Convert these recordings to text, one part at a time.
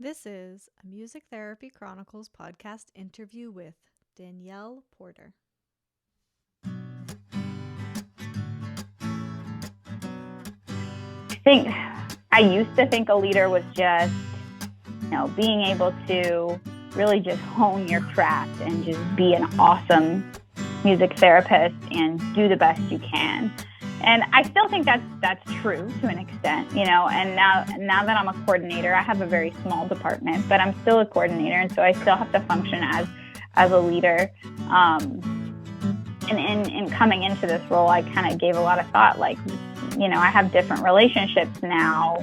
This is a Music Therapy Chronicles podcast interview with Danielle Porter. think I used to think a leader was just, being able to really just hone your craft and just be an awesome music therapist and do the best you can. And I still think that's true to an extent, and now that I'm a coordinator, I have a very small department, but I'm still a coordinator. And so I still have to function as a leader. And in coming into this role, I kind of gave a lot of thought, I have different relationships now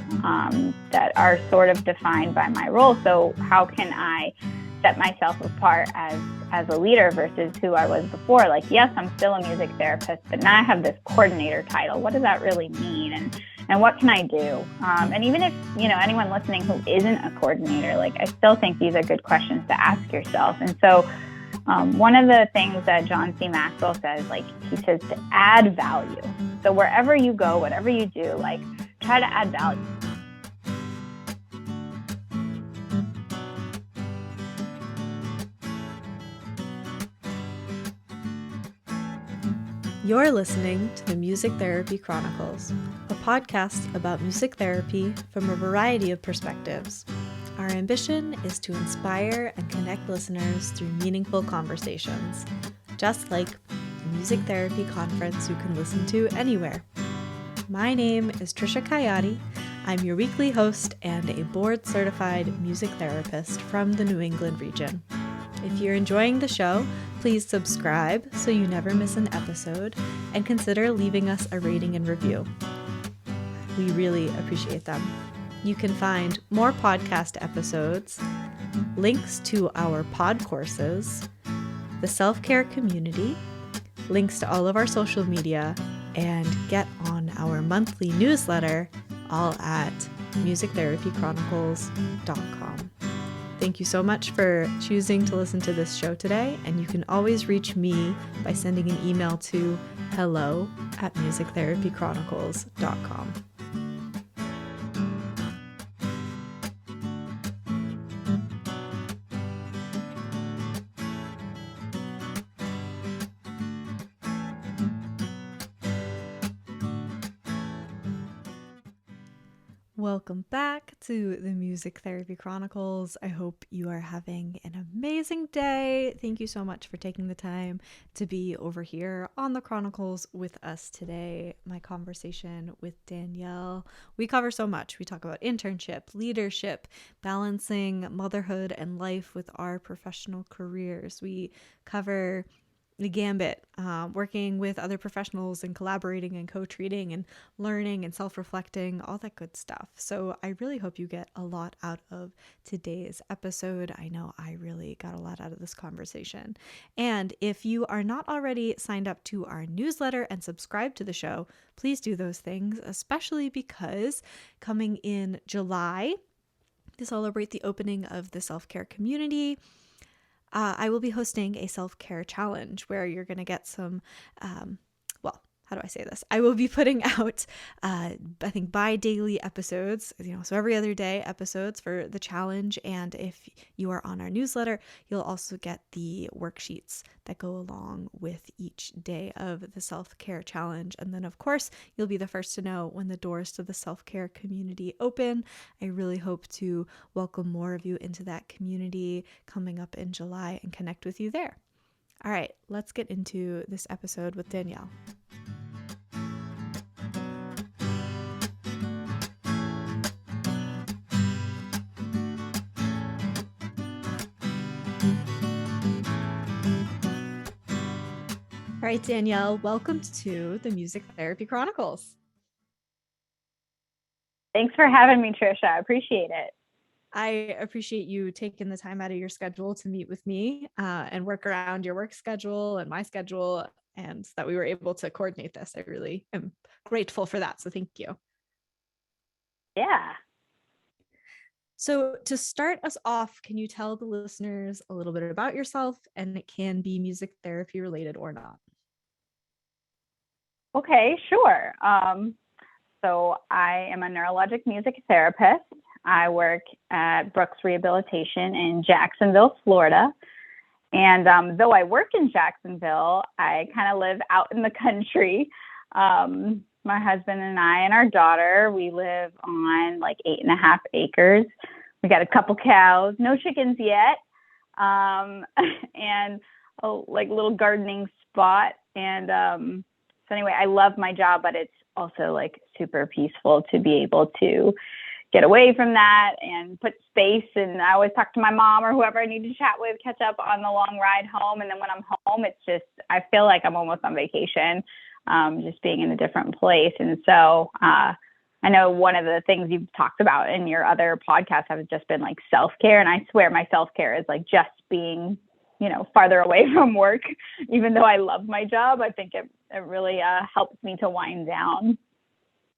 that are sort of defined by my role. So how can I set myself apart as a leader versus who I was before? Yes, I'm still a music therapist, but now I have this coordinator title. What does that really mean? And what can I do? And even if, anyone listening who isn't a coordinator, I still think these are good questions to ask yourself. And so one of the things that John C. Maxwell says, he says to add value. So wherever you go, whatever you do, try to add value. You're listening to the Music Therapy Chronicles, a podcast about music therapy from a variety of perspectives. Our ambition is to inspire and connect listeners through meaningful conversations, just like a music therapy conference you can listen to anywhere. My name is Tricia Coyote. I'm your weekly host and a board-certified music therapist from the New England region. If you're enjoying the show, please subscribe so you never miss an episode, and consider leaving us a rating and review. We really appreciate them. You can find more podcast episodes, links to our pod courses, the self-care community, links to all of our social media, and get on our monthly newsletter, all at musictherapychronicles.com. Thank you so much for choosing to listen to this show today, and you can always reach me by sending an email to hello@musictherapychronicles.com. Welcome back to the Music Therapy Chronicles. I hope you are having an amazing day. Thank you so much for taking the time to be over here on the Chronicles with us today. My conversation with Danielle. We cover so much. We talk about internship, leadership, balancing motherhood and life with our professional careers. We cover the gambit, working with other professionals and collaborating and co-treating and learning and self-reflecting, all that good stuff. So I really hope you get a lot out of today's episode. I know I really got a lot out of this conversation. And if you are not already signed up to our newsletter and subscribed to the show, please do those things, especially because coming in July, to celebrate the opening of the self-care community, I will be hosting a self-care challenge where you're going to get some, how do I say this? I will be putting out, I think, bi-daily episodes, so every other day episodes for the challenge. And if you are on our newsletter, you'll also get the worksheets that go along with each day of the self-care challenge. And then, of course, you'll be the first to know when the doors to the self-care community open. I really hope to welcome more of you into that community coming up in July and connect with you there. All right, let's get into this episode with Danielle. All right, Danielle, welcome to the Music Therapy Chronicles. Thanks for having me, Tricia. I appreciate it. I appreciate you taking the time out of your schedule to meet with me and work around your work schedule and my schedule, and that we were able to coordinate this. I really am grateful for that. So thank you. Yeah. So to start us off, can you tell the listeners a little bit about yourself? And it can be music therapy related or not. Okay, sure. So I am a neurologic music therapist. I work at Brooks Rehabilitation in Jacksonville, Florida. And though I work in Jacksonville, I kind of live out in the country. My husband and I and our daughter, we live on like 8.5 acres. We got a couple cows, no chickens yet, and a like little gardening spot. And so anyway, I love my job, but it's also like super peaceful to be able to get away from that and put space. And I always talk to my mom or whoever I need to chat with, catch up on the long ride home. And then when I'm home, it's just, I feel like I'm almost on vacation, just being in a different place. And so I know one of the things you've talked about in your other podcasts has just been like self-care. And I swear my self-care is like just being, farther away from work. Even though I love my job, I think it really helps me to wind down.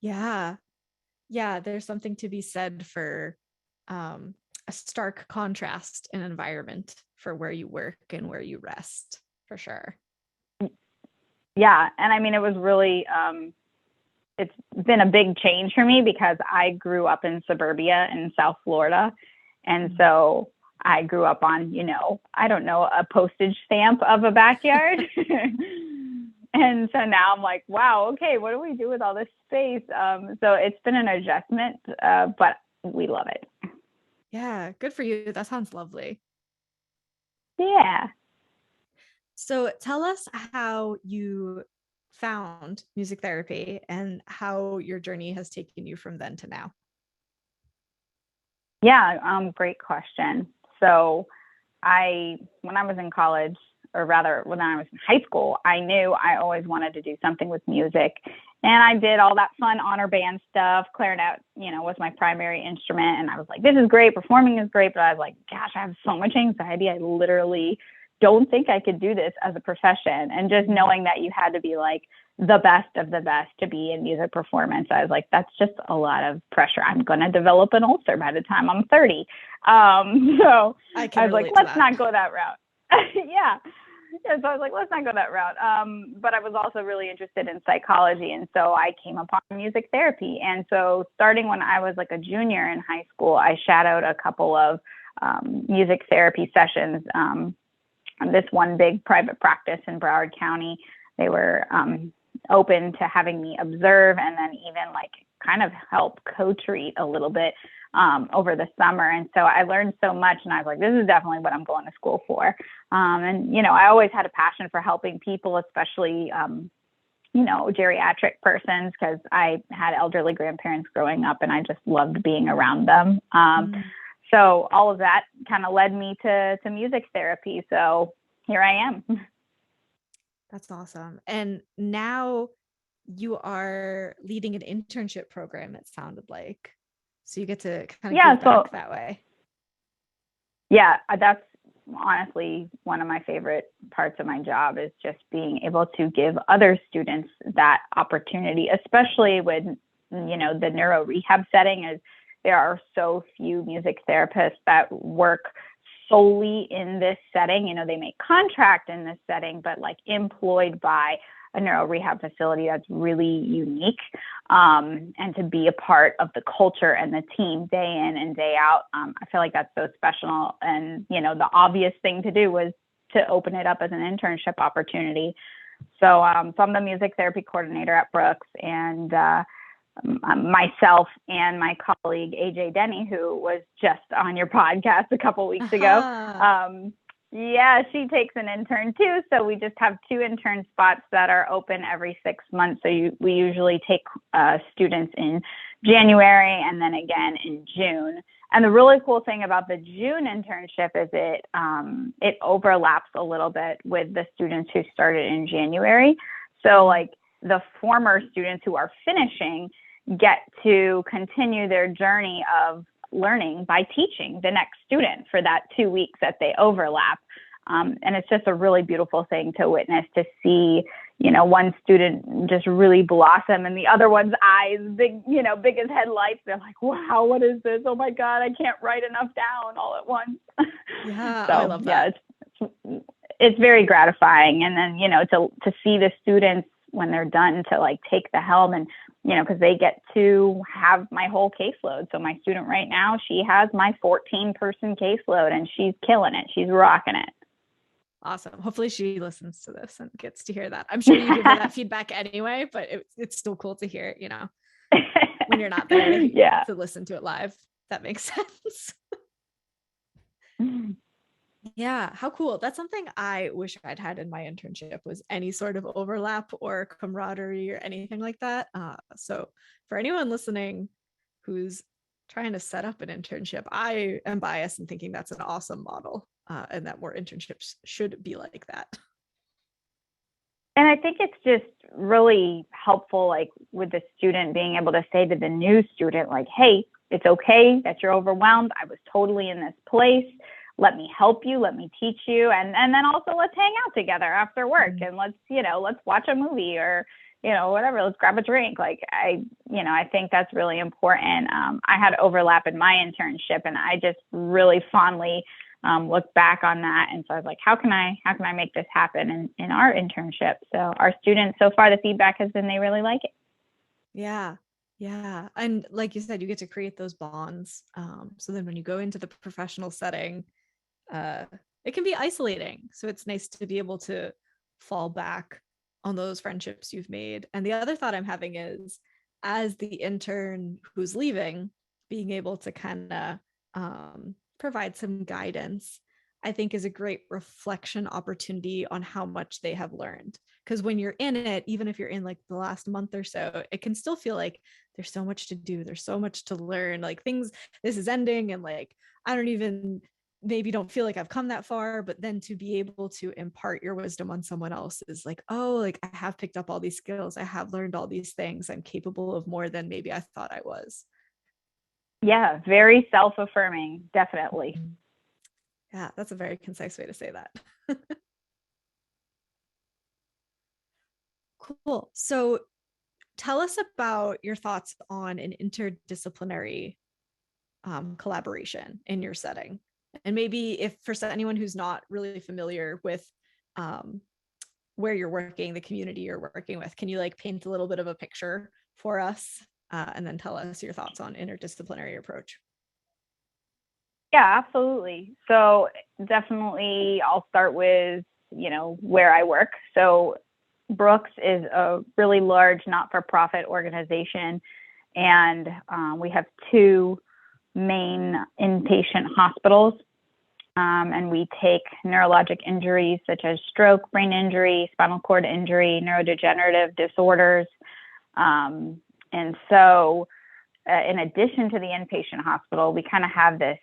Yeah. Yeah, there's something to be said for a stark contrast in environment for where you work and where you rest, for sure. Yeah. And I mean, it was really, it's been a big change for me because I grew up in suburbia in South Florida. And so I grew up on, I don't know, a postage stamp of a backyard. And so now I'm like, wow, okay, what do we do with all this space? So it's been an adjustment, but we love it. Yeah, good for you. That sounds lovely. Yeah. So tell us how you found music therapy and how your journey has taken you from then to now. Yeah, great question. So when I was in college, or rather when I was in high school, I knew I always wanted to do something with music. And I did all that fun honor band stuff. Clarinet, was my primary instrument. And I was like, this is great. Performing is great. But I was like, gosh, I have so much anxiety. I literally don't think I could do this as a profession. And just knowing that you had to be like the best of the best to be in music performance, I was like, that's just a lot of pressure. I'm going to develop an ulcer by the time I'm 30. So I was like, let's not go that route. Yeah. So I was like, let's not go that route. But I was also really interested in psychology. And so I came upon music therapy. And so starting when I was like a junior in high school, I shadowed a couple of music therapy sessions. This one big private practice in Broward County, they were open to having me observe and then even like kind of help co-treat a little bit over the summer. And so I learned so much, and I was like, this is definitely what I'm going to school for. And, I always had a passion for helping people, especially, geriatric persons, because I had elderly grandparents growing up and I just loved being around them. So all of that kind of led me to music therapy. So here I am. That's awesome. And now you are leading an internship program, it sounded like. So you get to kind of give back that way. Yeah, that's honestly one of my favorite parts of my job, is just being able to give other students that opportunity, especially with, the neuro rehab setting. Is there are so few music therapists that work solely in this setting. They may contract in this setting, but like employed by a neuro rehab facility, that's really unique. And to be a part of the culture and the team day in and day out, I feel like that's so special. And, the obvious thing to do was to open it up as an internship opportunity. So I'm the music therapy coordinator at Brooks, and myself and my colleague, AJ Denny, who was just on your podcast a couple weeks ago. Yeah, she takes an intern too. So we just have 2 intern spots that are open every 6 months. So we usually take students in January and then again in June. And the really cool thing about the June internship is it overlaps a little bit with the students who started in January. So like the former students who are finishing get to continue their journey of learning by teaching the next student for that 2 weeks that they overlap. And it's just a really beautiful thing to witness, to see, one student just really blossom and the other one's eyes, big as headlights. They're like, wow, what is this? Oh my God, I can't write enough down all at once. Yeah. So, I love that. Yeah, it's very gratifying. And then, to see the students when they're done to like take the helm and because they get to have my whole caseload. So my student right now, she has my 14-person caseload, and she's killing it. She's rocking it. Awesome. Hopefully she listens to this and gets to hear that. I'm sure you give her that feedback anyway, but it's still cool to hear, when you're not there to listen to it live. That makes sense. Yeah, how cool. That's something I wish I'd had in my internship, was any sort of overlap or camaraderie or anything like that. So for anyone listening who's trying to set up an internship, I am biased in thinking that's an awesome model, and that more internships should be like that. And I think it's just really helpful, like with the student being able to say to the new student, like, hey, it's okay that you're overwhelmed. I was totally in this place. Let me help you. Let me teach you. And then also let's hang out together after work, and let's watch a movie, or, whatever. Let's grab a drink. Like I think that's really important. I had overlap in my internship, and I just really fondly look back on that. And so I was like, how can I make this happen in our internship? So our students, so far, the feedback has been they really like it. Yeah. Yeah. And like you said, you get to create those bonds. So then when you go into the professional setting, it can be isolating. So it's nice to be able to fall back on those friendships you've made. And the other thought I'm having is, as the intern who's leaving, being able to kind of provide some guidance, I think is a great reflection opportunity on how much they have learned. Because when you're in it, even if you're in like the last month or so, it can still feel like there's so much to do. There's so much to learn, like this is ending, and like, I don't even maybe don't feel like I've come that far, but then to be able to impart your wisdom on someone else is like, oh, like I have picked up all these skills. I have learned all these things. I'm capable of more than maybe I thought I was. Yeah, very self-affirming, definitely. Yeah, that's a very concise way to say that. Cool. So tell us about your thoughts on an interdisciplinary collaboration in your setting. And maybe if for anyone who's not really familiar with where you're working, the community you're working with, can you like paint a little bit of a picture for us, and then tell us your thoughts on interdisciplinary approach? Yeah, absolutely. So definitely I'll start with, where I work. So Brooks is a really large not-for-profit organization, and we have two main inpatient hospitals, and we take neurologic injuries such as stroke, brain injury, spinal cord injury, neurodegenerative disorders. And so in addition to the inpatient hospital, we kind of have this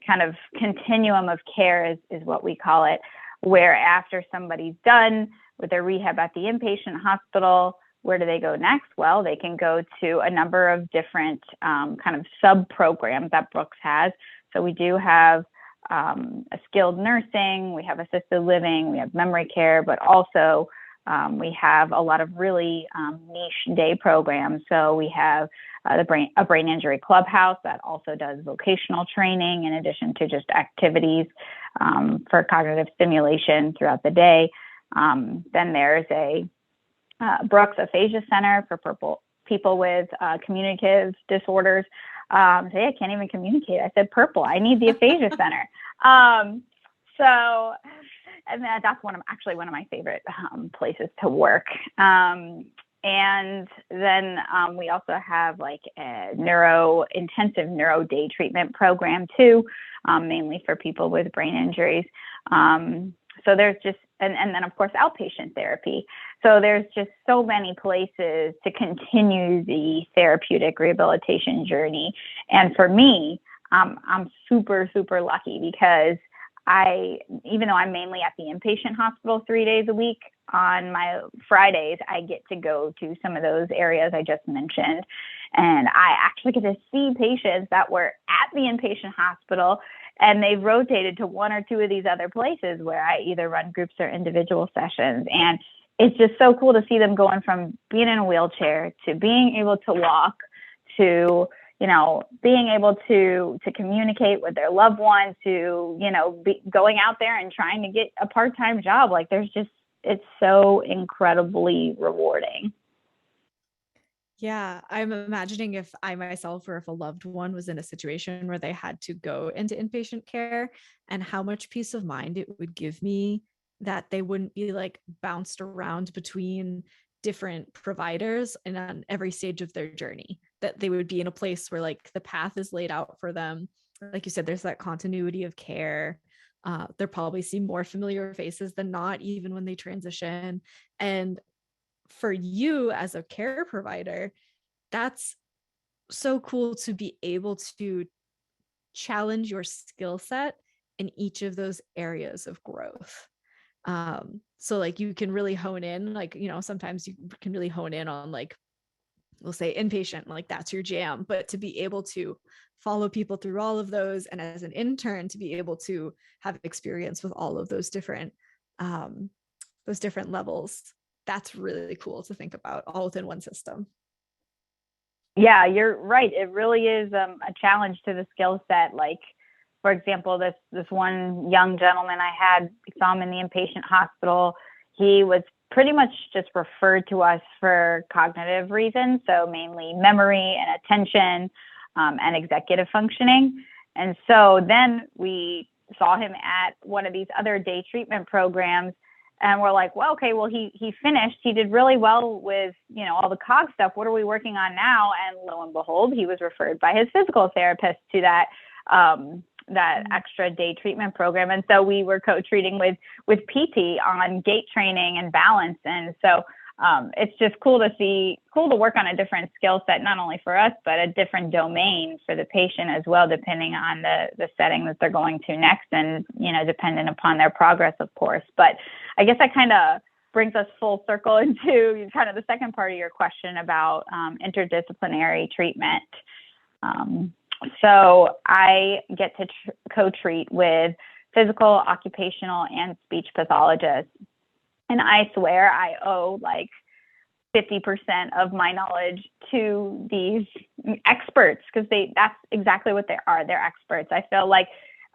kind of continuum of care is what we call it, where after somebody's done with their rehab at the inpatient hospital, where do they go next? Well, they can go to a number of different kind of sub-programs that Brooks has. So we do have a skilled nursing, we have assisted living, we have memory care, but also we have a lot of really niche day programs. So we have a brain injury clubhouse that also does vocational training in addition to just activities for cognitive stimulation throughout the day. Then there's a Brooks Aphasia Center for people with communicative disorders. So I can't even communicate. I said purple. I need the Aphasia Center. And that's actually one of my favorite places to work. And then we also have like a intensive neuro day treatment program too, mainly for people with brain injuries. So there's just, and then of course, outpatient therapy. So there's just so many places to continue the therapeutic rehabilitation journey. And for me, I'm super, super lucky because even though I'm mainly at the inpatient hospital 3 days a week, on my Fridays, I get to go to some of those areas I just mentioned. And I actually get to see patients that were at the inpatient hospital, and they've rotated to one or two of these other places where I either run groups or individual sessions. And it's just so cool to see them going from being in a wheelchair to being able to walk to, being able to communicate with their loved ones, to, going out there and trying to get a part-time job. Like it's so incredibly rewarding. Yeah, I'm imagining if I myself or if a loved one was in a situation where they had to go into inpatient care, and how much peace of mind it would give me that they wouldn't be like bounced around between different providers and on every stage of their journey, that they would be in a place where like the path is laid out for them. Like you said, there's that continuity of care. They'll probably see more familiar faces than not, even when they transition. And for you as a care provider, that's so cool to be able to challenge your skill set in each of those areas of growth. So like you can really hone in, like, sometimes you can really hone in on, like, we'll say inpatient, like that's your jam, but to be able to follow people through all of those, and as an intern to be able to have experience with all of um, those different levels, that's really cool to think about all within one system. Yeah, you're right. It really is a challenge to the skill set. Like, for example, this one young gentleman I had, saw him in the inpatient hospital. He was pretty much just referred to us for cognitive reasons, so mainly memory and attention, and executive functioning. And so then we saw him at one of these other day treatment programs, and we're like, well, okay, well, he finished. He did really well with, all the cog stuff. What are we working on now? And lo and behold, he was referred by his physical therapist to that extra day treatment program. And so we were co-treating with PT on gait training and balance. And so it's just cool to work on a different skill set, not only for us, but a different domain for the patient as well, depending on the setting that they're going to next, and, dependent upon their progress, of course. But I guess that kind of brings us full circle into kind of the second part of your question about interdisciplinary treatment. So I get to co-treat with physical, occupational, and speech pathologists. And I swear I owe like 50% of my knowledge to these experts, because that's exactly what they are. They're experts. I feel like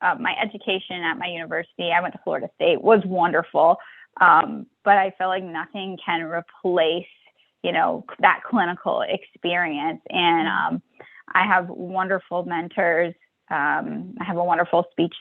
my education at my university, I went to Florida State, was wonderful. But I feel like nothing can replace, that clinical experience. And I have wonderful mentors. I have a wonderful speech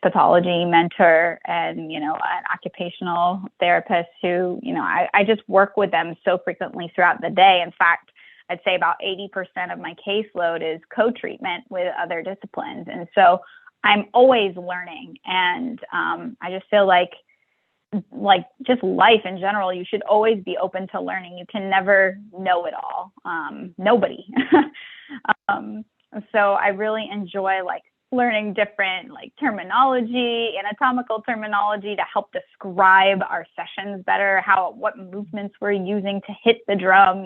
pathology mentor, and, an occupational therapist who, I just work with them so frequently throughout the day. In fact, I'd say about 80% of my caseload is co-treatment with other disciplines. And so I'm always learning. And I just feel like just life in general, you should always be open to learning. You can never know it all. Nobody. So I really enjoy learning different terminology, anatomical terminology, to help describe our sessions better, what movements we're using to hit the drum.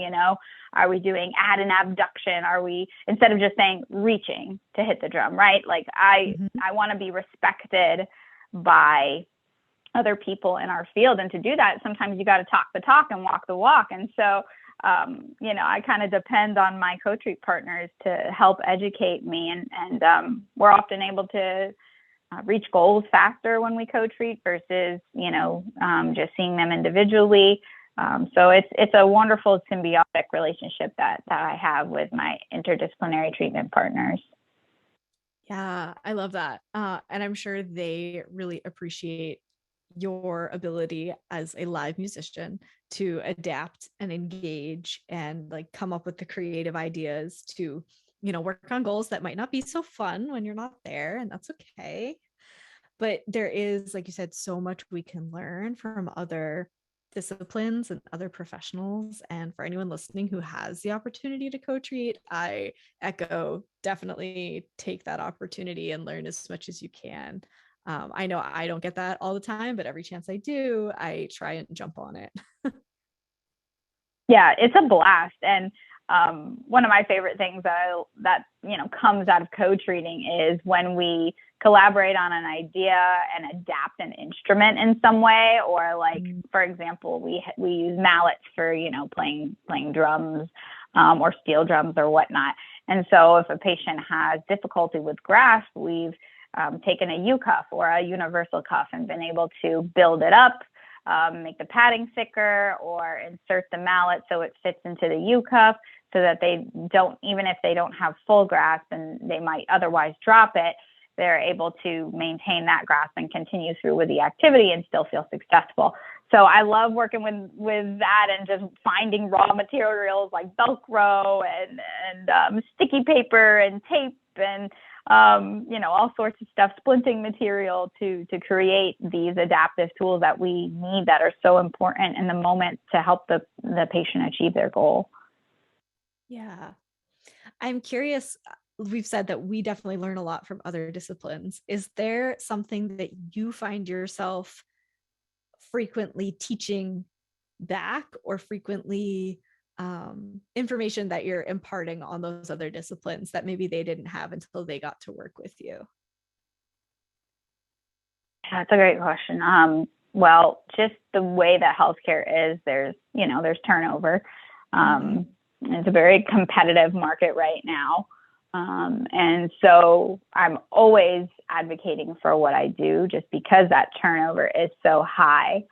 Are we doing add and abduction? Are we, instead of just saying reaching to hit the drum, right? I want to be respected by other people in our field. And to do that, sometimes you got to talk the talk and walk the walk. And so, I kind of depend on my co-treat partners to help educate me. And we're often able to reach goals faster when we co-treat versus, just seeing them individually. So it's a wonderful symbiotic relationship that I have with my interdisciplinary treatment partners. Yeah, I love that. And I'm sure they really appreciate your ability as a live musician to adapt and engage and like come up with the creative ideas to, work on goals that might not be so fun when you're not there, and that's okay. But there is, like you said, so much we can learn from other disciplines and other professionals. And for anyone listening who has the opportunity to co-treat, I echo, definitely take that opportunity and learn as much as you can. I know I don't get that all the time, but every chance I do, I try and jump on it. Yeah, it's a blast. And one of my favorite things that comes out of co-treating is when we collaborate on an idea and adapt an instrument in some way, or for example, we use mallets for playing drums, or steel drums or whatnot. And so if a patient has difficulty with grasp, we've taken a U cuff or a universal cuff and been able to build it up, make the padding thicker, or insert the mallet so it fits into the U cuff, so that they don't, even if they don't have full grasp and they might otherwise drop it, they're able to maintain that grasp and continue through with the activity and still feel successful. So I love working with that, and just finding raw materials like Velcro and sticky paper and tape and all sorts of stuff, splinting material to create these adaptive tools that we need, that are so important in the moment to help the patient achieve their goal. Yeah. I'm curious, we've said that we definitely learn a lot from other disciplines. Is there something that you find yourself frequently teaching back, or frequently information that you're imparting on those other disciplines that maybe they didn't have until they got to work with you? That's a great question. Well, just the way that healthcare is, there's turnover. It's a very competitive market right now. And so I'm always advocating for what I do, just because that turnover is so high.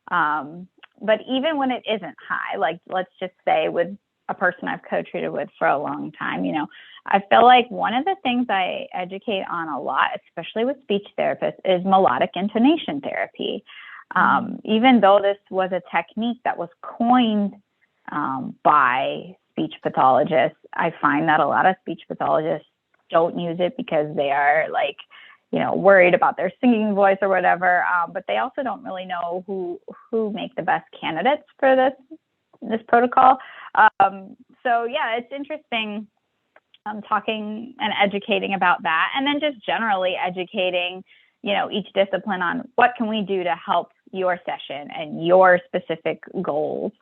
But even when it isn't high, like let's just say with a person I've co-treated with for a long time, I feel like one of the things I educate on a lot, especially with speech therapists, is melodic intonation therapy. Even though this was a technique that was coined by speech pathologists, I find that a lot of speech pathologists don't use it because they are worried about their singing voice or whatever. But they also don't really know who make the best candidates for this protocol. So yeah, it's interesting talking and educating about that, and then just generally educating each discipline on what can we do to help your session and your specific goals.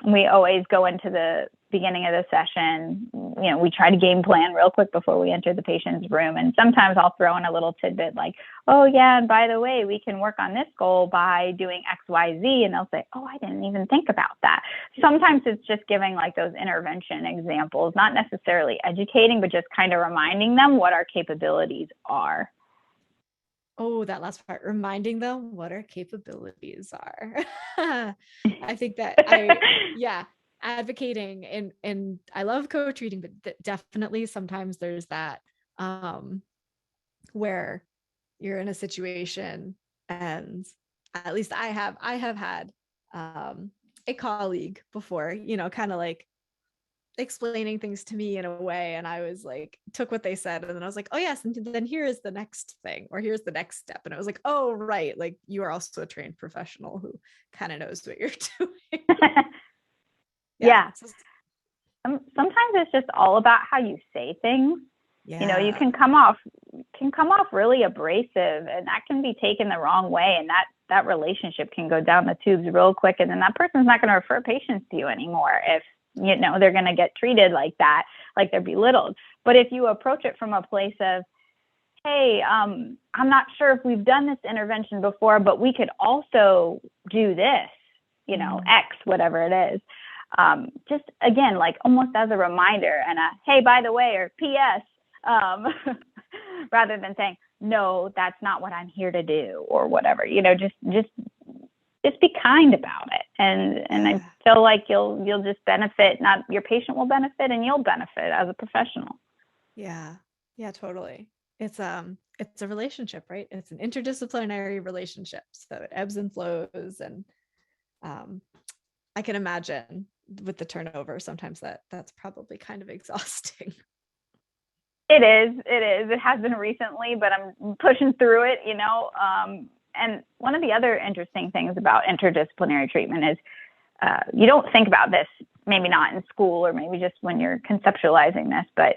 We always go into the beginning of the session, we try to game plan real quick before we enter the patient's room. And sometimes I'll throw in a little tidbit like, oh yeah, and by the way, we can work on this goal by doing X, Y, Z. And they'll say, oh, I didn't even think about that. Sometimes it's just giving like those intervention examples, not necessarily educating, but just kind of reminding them what our capabilities are. Oh, that last part, reminding them what our capabilities are. I think that advocating, and I love co-treating, but definitely sometimes there's that where you're in a situation, and at least I have had a colleague before, kind of like explaining things to me in a way, and I was like, took what they said, and then I was like, oh yes, and then here is the next thing, or here's the next step, and I was like, oh right, like you are also a trained professional who kind of knows what you're doing. Yeah. Sometimes it's just all about how you say things. Yeah. You can come off really abrasive, and that can be taken the wrong way, and that relationship can go down the tubes real quick, and then that person's not going to refer patients to you anymore if they're going to get treated like that, like they're belittled. But if you approach it from a place of, hey, I'm not sure if we've done this intervention before, but we could also do this, X, whatever it is. Just again, like almost as a reminder and a, hey, by the way, or P.S., rather than saying, no, that's not what I'm here to do, or whatever, just be kind about it. And I feel like you'll just benefit, not your patient will benefit, and you'll benefit as a professional. Yeah, totally. It's a relationship, right? It's an interdisciplinary relationship. So it ebbs and flows. And I can imagine with the turnover, sometimes that's probably kind of exhausting. It is. It has been recently, but I'm pushing through it, and one of the other interesting things about interdisciplinary treatment is you don't think about this, maybe not in school or maybe just when you're conceptualizing this, but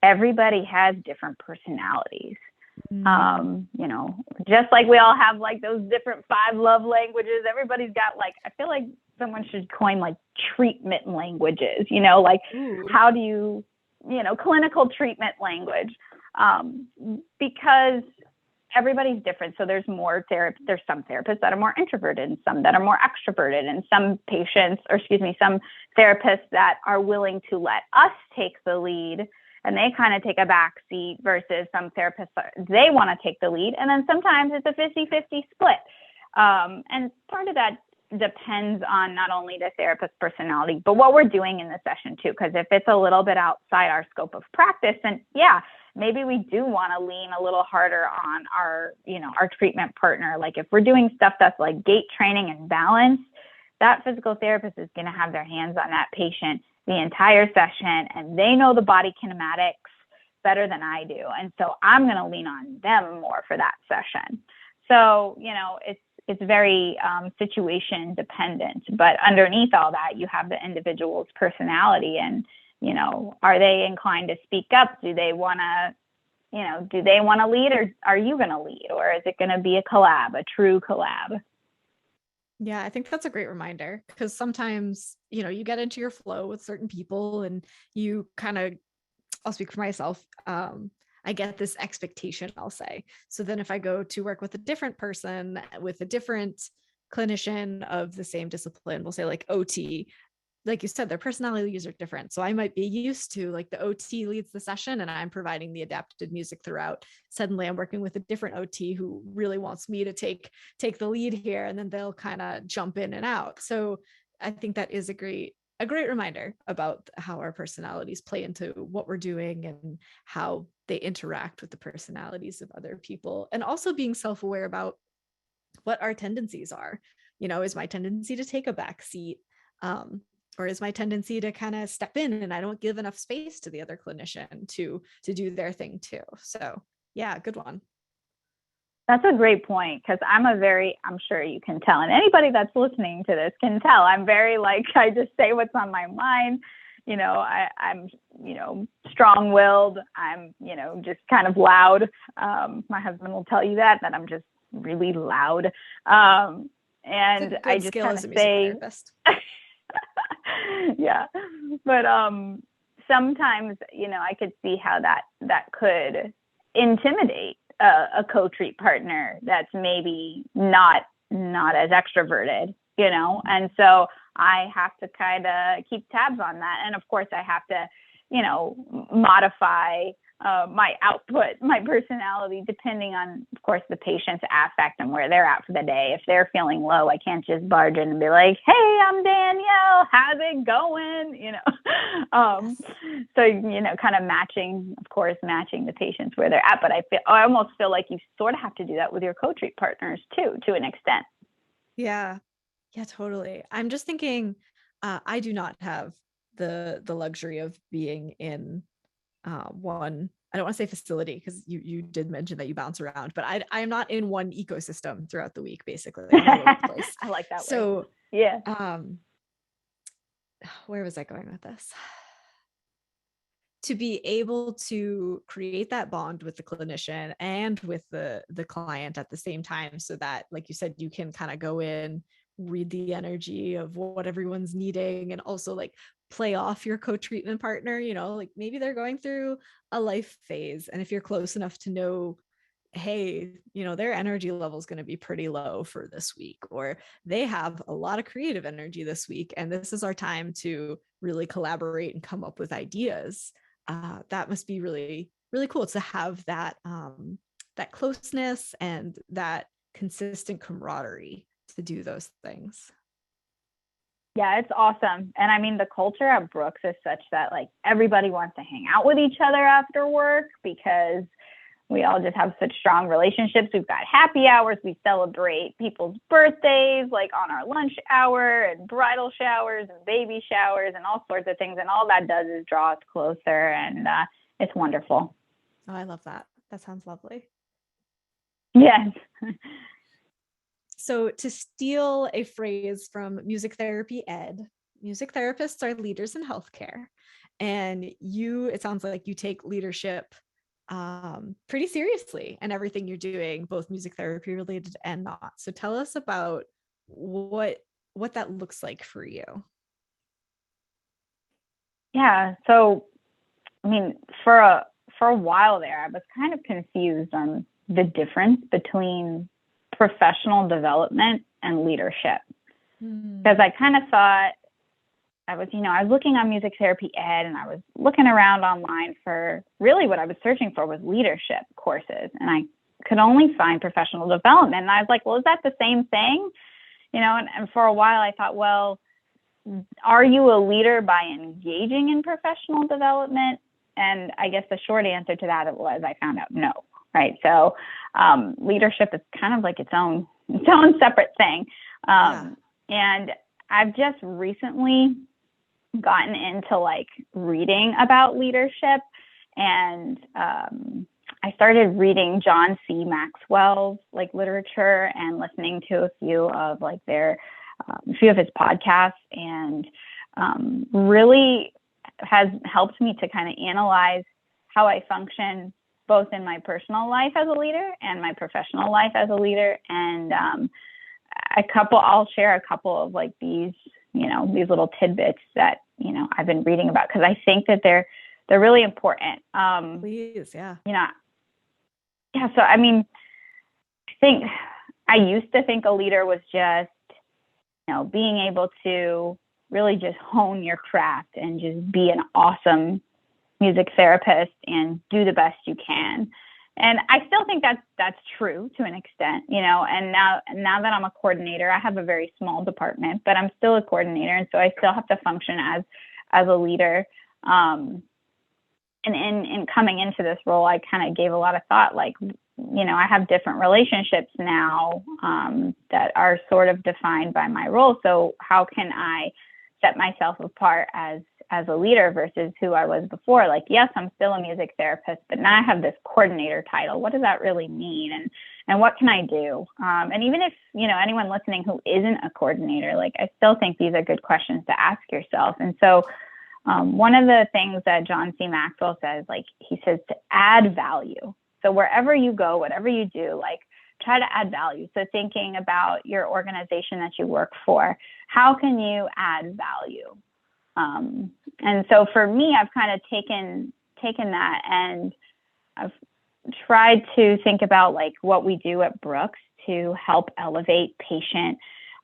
everybody has different personalities. Just like we all have like those different 5 love languages, everybody's got like, I feel like someone should coin like treatment languages, like how do you, clinical treatment language, because everybody's different. So there's there's some therapists that are more introverted and some that are more extroverted, and some some therapists that are willing to let us take the lead and they kind of take a back seat, versus some therapists, they want to take the lead. And then sometimes it's a 50-50 split. And part of that depends on not only the therapist's personality, but what we're doing in the session too. Because if it's a little bit outside our scope of practice, then yeah, maybe we do want to lean a little harder on our, our treatment partner. Like if we're doing stuff that's like gait training and balance, that physical therapist is going to have their hands on that patient the entire session, and they know the body kinematics better than I do. And so I'm going to lean on them more for that session. So, it's very situation dependent, but underneath all that, you have the individual's personality and, are they inclined to speak up? Do they want to lead, or are you going to lead, or is it going to be a true collab? Yeah, I think that's a great reminder, because sometimes, you get into your flow with certain people and you kind of, I'll speak for myself. I get this expectation, I'll say. So then if I go to work with a different person, with a different clinician of the same discipline, we'll say like OT, like you said, their personalities are different. So I might be used to like the OT leads the session and I'm providing the adapted music throughout. Suddenly I'm working with a different OT who really wants me to take the lead here, and then they'll kind of jump in and out. So I think that is a great reminder about how our personalities play into what we're doing and how they interact with the personalities of other people, and also being self-aware about what our tendencies are. Is my tendency to take a back seat, or is my tendency to kind of step in and I don't give enough space to the other clinician to do their thing too? So yeah, good one. That's a great point, because I'm sure you can tell, and anybody that's listening to this can tell, I'm very I just say what's on my mind. I'm strong-willed. I'm, just kind of loud. My husband will tell you that I'm just really loud. And I just kind of say, yeah, but sometimes, I could see how that could intimidate a co-treat partner that's maybe not as extroverted, and so I have to kind of keep tabs on that. And of course I have to, modify my output, my personality, depending on, of course, the patient's affect and where they're at for the day. If they're feeling low, I can't just barge in and be like, hey, I'm Danielle, how's it going? So, kind of matching the patients where they're at. But I almost feel like you sort of have to do that with your co-treat partners too, to an extent. Yeah, totally. I'm just thinking, I do not have the luxury of being in one, I don't want to say facility, because you did mention that you bounce around, but I'm not in one ecosystem throughout the week, basically. I'm all over the place. I like that word. So yeah. Where was I going with this? To be able to create that bond with the clinician and with the client at the same time, so that, like you said, you can kind of go in, read the energy of what everyone's needing, and also like play off your co-treatment partner. Like maybe they're going through a life phase, and if you're close enough to know, hey, their energy level is going to be pretty low for this week, or they have a lot of creative energy this week, and this is our time to really collaborate and come up with ideas. That must be really, really cool to have that that closeness and that consistent camaraderie to do those things. Yeah, it's awesome. And I mean, the culture at Brooks is such that everybody wants to hang out with each other after work, because we all just have such strong relationships. We've got happy hours. We celebrate people's birthdays on our lunch hour, and bridal showers and baby showers and all sorts of things. And all that does is draw us closer, and it's wonderful. Oh, I love that. That sounds lovely. Yes. So to steal a phrase from music therapy ed, music therapists are leaders in healthcare. And it sounds like you take leadership pretty seriously and everything you're doing, both music therapy related and not. So tell us about what that looks like for you. Yeah. So, I mean, for a while there, I was kind of confused on the difference between professional development and leadership, because I kind of thought I was looking on music therapy ed, and I was looking around online for really what I was searching for was leadership courses. And I could only find professional development. And I was like, well, is that the same thing? And for a while I thought, well, are you a leader by engaging in professional development? And I guess the short answer to that was I found out no, right? So leadership is kind of like its own separate thing. And I've just recently gotten into like reading about leadership, and I started reading John C. Maxwell's like literature and listening to a few of his podcasts, and really has helped me to kind of analyze how I function both in my personal life as a leader and my professional life as a leader. And I'll share a couple of like these little tidbits that, I've been reading about, because I think that they're really important. Please, yeah. Yeah. So, I mean, I used to think a leader was just, being able to really just hone your craft and just be an awesome music therapist and do the best you can. And I still think that's true to an extent, and now that I'm a coordinator, I have a very small department, but I'm still a coordinator. And so I still have to function as a leader. And in coming into this role, I kind of gave a lot of thought, like, I have different relationships now that are sort of defined by my role. So how can I set myself apart as a leader versus who I was before? Like, yes, I'm still a music therapist, but now I have this coordinator title. What does that really mean? And what can I do? And even if, anyone listening who isn't a coordinator, like, I still think these are good questions to ask yourself. And so one of the things that John C. Maxwell says, like, he says to add value. So wherever you go, whatever you do, like, try to add value. So thinking about your organization that you work for, how can you add value? And so for me, I've kind of taken that, and I've tried to think about like what we do at Brooks to help elevate patient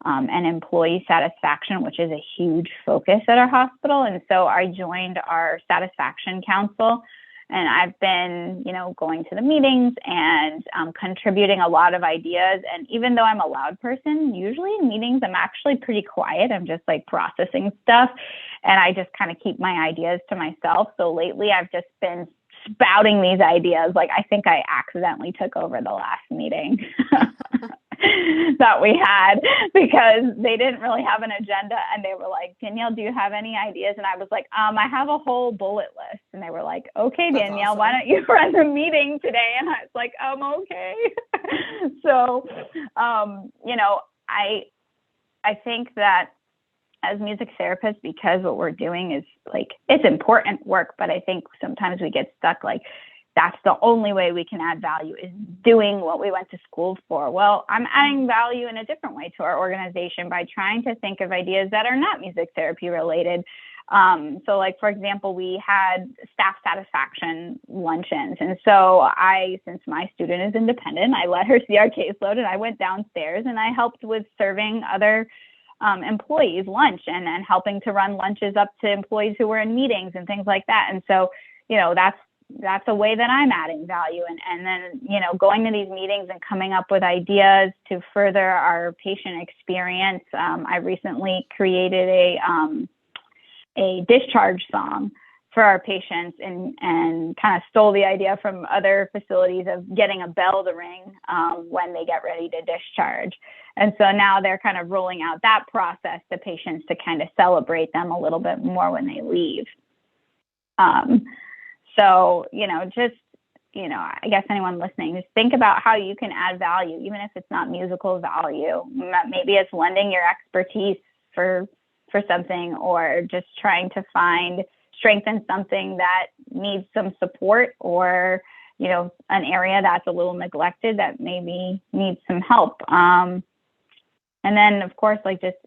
and employee satisfaction, which is a huge focus at our hospital. And so I joined our satisfaction council, and I've been, going to the meetings and contributing a lot of ideas. And even though I'm a loud person, usually in meetings, I'm actually pretty quiet. I'm just like processing stuff, and I just kind of keep my ideas to myself. So lately I've just been spouting these ideas. Like, I think I accidentally took over the last meeting that we had, because they didn't really have an agenda, and they were like, Danielle, do you have any ideas? And I was like, I have a whole bullet list. And they were like, okay, That's Danielle, awesome. why don't you run the meeting today? And I was like, okay. So, I think that as music therapists, because what we're doing is like, it's important work, but I think sometimes we get stuck like, that's the only way we can add value is doing what we went to school for. Well, I'm adding value in a different way to our organization by trying to think of ideas that are not music therapy related. So like, for example, we had staff satisfaction luncheons. And so since my student is independent, I let her see our caseload, and I went downstairs and I helped with serving other employees lunch and helping to run lunches up to employees who were in meetings and things like that. And so, that's a way that I'm adding value. And then, going to these meetings and coming up with ideas to further our patient experience. I recently created a discharge song for our patients, and kind of stole the idea from other facilities of getting a bell to ring when they get ready to discharge. And so now they're kind of rolling out that process to patients to kind of celebrate them a little bit more when they leave. So, I guess anyone listening, just think about how you can add value, even if it's not musical value. Maybe it's lending your expertise for something, or just trying to strengthen something that needs some support, or, an area that's a little neglected that maybe needs some help. And then, of course, like just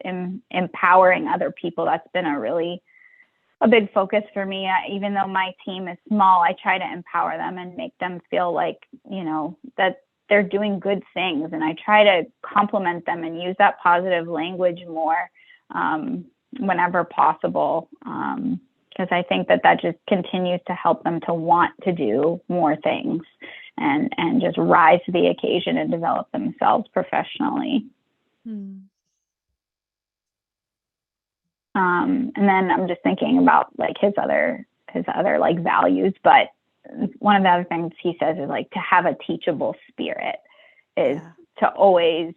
empowering other people. That's been a big focus for me. Even though my team is small, I try to empower them and make them feel like, that they're doing good things. And I try to compliment them and use that positive language more whenever possible. Because I think that just continues to help them to want to do more things. and just rise to the occasion and develop themselves professionally. And then I'm just thinking about like his other like values, but one of the other things he says is like to have a teachable spirit is to always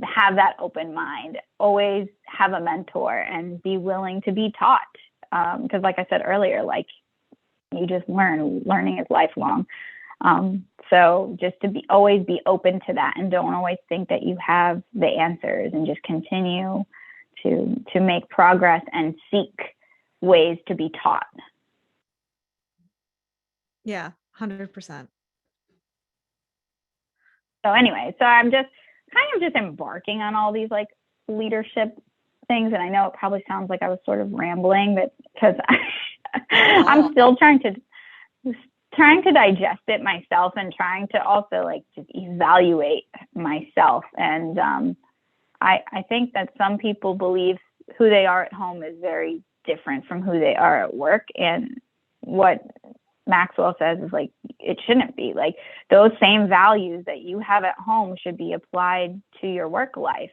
have that open mind, always have a mentor and be willing to be taught. Because like I said earlier, like you just learning is lifelong. So just to always be open to that and don't always think that you have the answers, and just continue to make progress and seek ways to be taught. Yeah, 100%. So anyway, so I'm just kind of just embarking on all these like leadership things. And I know it probably sounds like I was sort of rambling, but because I'm still trying to digest it myself and trying to also like just evaluate myself. And I think that some people believe who they are at home is very different from who they are at work. And what Maxwell says is like, it shouldn't be. Like those same values that you have at home should be applied to your work life.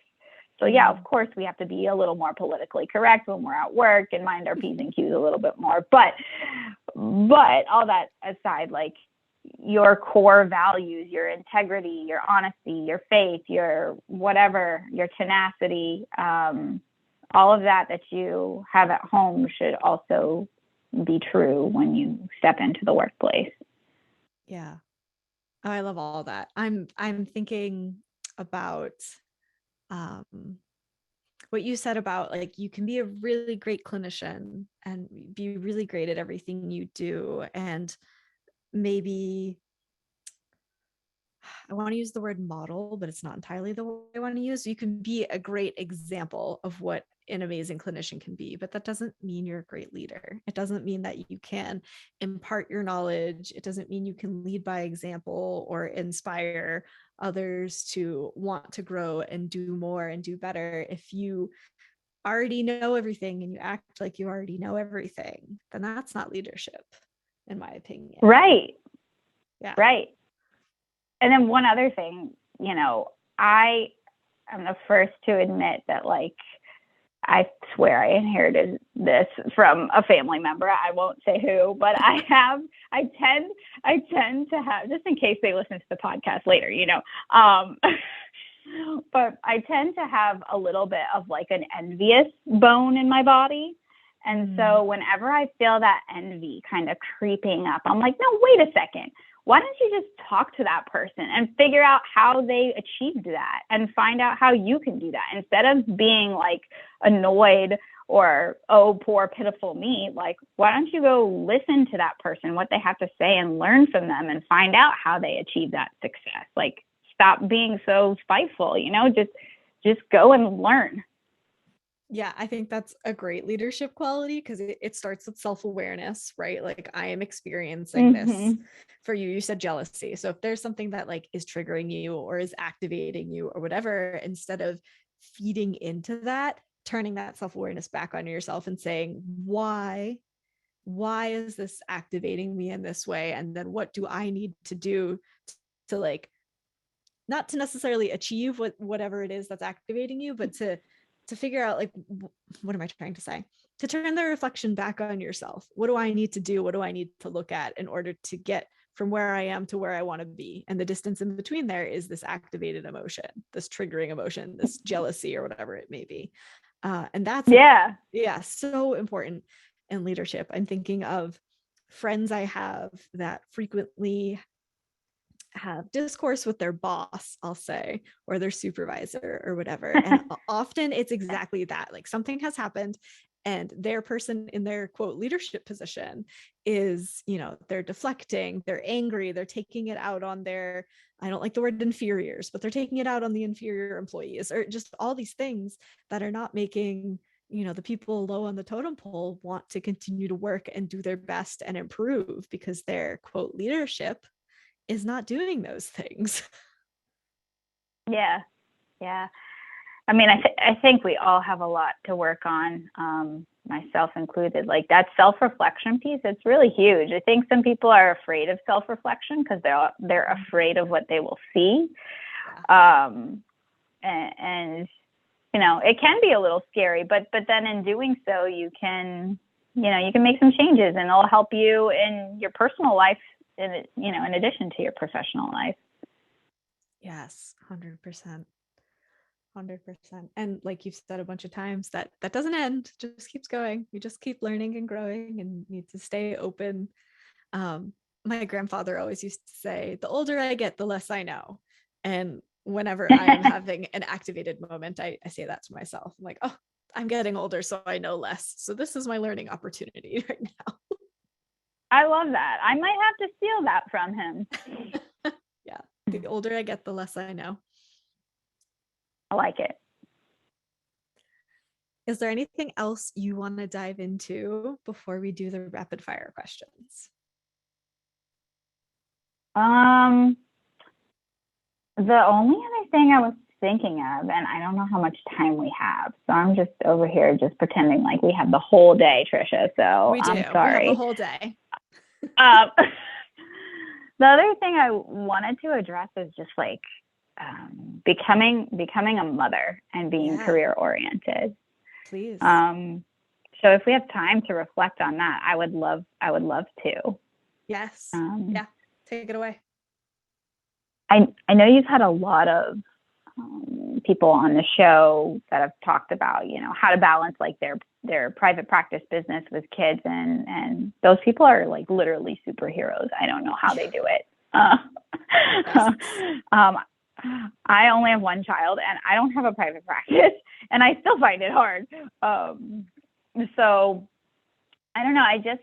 So yeah, of course we have to be a little more politically correct when we're at work and mind our P's and Q's a little bit more. But all that aside, like your core values, your integrity, your honesty, your faith, your whatever, your tenacity, all of that you have at home should also be true when you step into the workplace. Yeah. Oh, I love all that. I'm thinking about what you said about like you can be a really great clinician and be really great at everything you do, and maybe I want to use the word model, but it's not entirely the word I want to use. You can be a great example of what an amazing clinician can be, but that doesn't mean you're a great leader. It doesn't mean that you can impart your knowledge. It doesn't mean you can lead by example or inspire others to want to grow and do more and do better. If you already know everything and you act like you already know everything, then that's not leadership, in my opinion. Right. Yeah. Right. And then one other thing, you know, I am the first to admit that, like, I swear I inherited this from a family member. I won't say who, but I tend to have, just in case they listen to the podcast later, you know, but I tend to have a little bit of like an envious bone in my body. And so whenever I feel that envy kind of creeping up, I'm like, no, wait a second. Why don't you just talk to that person and figure out how they achieved that and find out how you can do that, instead of being like annoyed or, oh, poor, pitiful me. Like, why don't you go listen to that person, what they have to say, and learn from them and find out how they achieve that success? Like, stop being so spiteful, you know, just go and learn. Yeah, I think that's a great leadership quality, because it starts with self-awareness, right? Like, I am experiencing this. For you, you said jealousy. So if there's something that like is triggering you or is activating you or whatever, instead of feeding into that, turning that self-awareness back on yourself and saying, why is this activating me in this way? And then what do I need to do to like, not to necessarily achieve whatever it is that's activating you, but to figure out like, what am I trying to say? To turn the reflection back on yourself. What do I need to do? What do I need to look at in order to get from where I am to where I want to be? And the distance in between there is this activated emotion, this triggering emotion, this jealousy or whatever it may be. And that's, so important in leadership. I'm thinking of friends I have that frequently have discourse with their boss, I'll say, or their supervisor or whatever. And often it's exactly that. Like, something has happened and their person in their quote leadership position is, you know, they're deflecting, they're angry, they're taking it out on their, I don't like the word inferiors, but they're taking it out on the inferior employees, or just all these things that are not making, you know, the people low on the totem pole want to continue to work and do their best and improve, because their quote leadership is not doing those things. Yeah. I mean, I think we all have a lot to work on, myself included. Like that self-reflection piece, it's really huge. I think some people are afraid of self-reflection because they're afraid of what they will see. Yeah. And you know, it can be a little scary, but then in doing so, you can make some changes, and it'll help you in your personal life, in addition to your professional life. Yes, 100%. 100%. And like you've said a bunch of times, that doesn't end, just keeps going. You just keep learning and growing and need to stay open. Um, my grandfather always used to say, the older I get, the less I know. And whenever I am having an activated moment, I say that to myself. I'm like, oh, I'm getting older, so I know less. So this is my learning opportunity right now. I love that. I might have to steal that from him. Yeah. The older I get, the less I know. I like it. Is there anything else you want to dive into before we do the rapid fire questions? Um, the only other thing I was thinking of, and I don't know how much time we have, so I'm just over here just pretending like we have the whole day, Tricia. So We do. I'm We have the sorry. whole day. Um, the other thing I wanted to address is just like becoming a mother and being career oriented. Please. So if we have time to reflect on that, I would love to. Yes. Yeah. Take it away. I know you've had a lot of people on the show that have talked about, how to balance like their private practice business with kids, and those people are like literally superheroes. I don't know how they do it. I only have one child, and I don't have a private practice, and I still find it hard. So I don't know. I just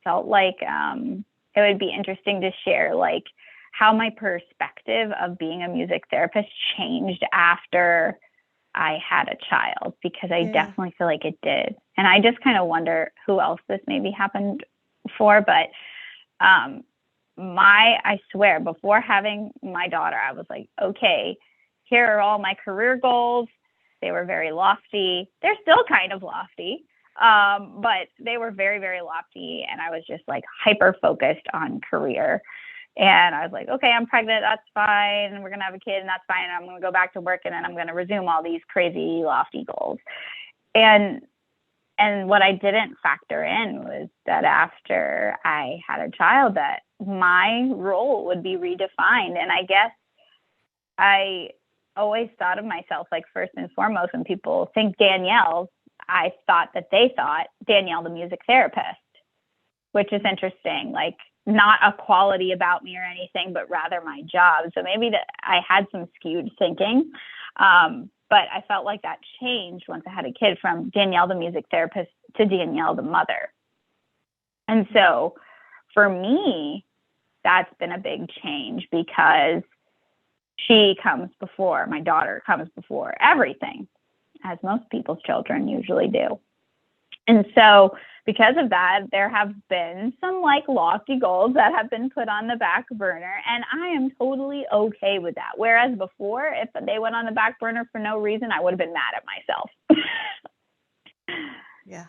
felt like it would be interesting to share like how my perspective of being a music therapist changed after I had a child, because I definitely feel like it did. And I just kind of wonder who else this maybe happened for. But I swear, before having my daughter, I was like, okay, here are all my career goals. They were very lofty. They're still kind of lofty, but they were very, very lofty. And I was just like hyper focused on career. And I was like, okay, I'm pregnant. That's fine. We're going to have a kid, and that's fine. I'm going to go back to work, and then I'm going to resume all these crazy lofty goals. And what I didn't factor in was that after I had a child, that my role would be redefined. And I guess I always thought of myself, like, first and foremost, when people think Danielle, I thought that they thought Danielle, the music therapist, which is interesting. Like, not a quality about me or anything, but rather my job. So maybe that I had some skewed thinking. But I felt like that changed once I had a kid, from Danielle, the music therapist, to Danielle, the mother. And so for me, that's been a big change, because she comes before, my daughter comes before everything, as most people's children usually do. And so because of that, there have been some like lofty goals that have been put on the back burner, and I am totally okay with that. Whereas before, if they went on the back burner for no reason, I would have been mad at myself. Yeah.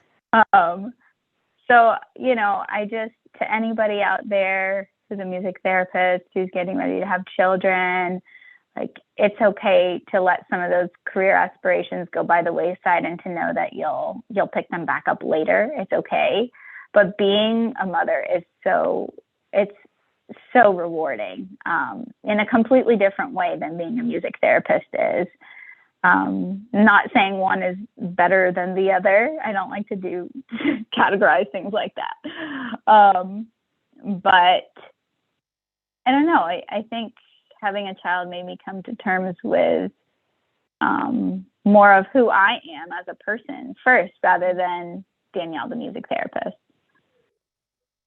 So, I just, to anybody out there who's a music therapist, who's getting ready to have children, like, it's okay to let some of those career aspirations go by the wayside, and to know that you'll pick them back up later. It's okay. But being a mother is it's so rewarding, in a completely different way than being a music therapist is. Not saying one is better than the other. I don't like to categorize things like that. But I don't know. I think having a child made me come to terms with more of who I am as a person first, rather than Danielle, the music therapist.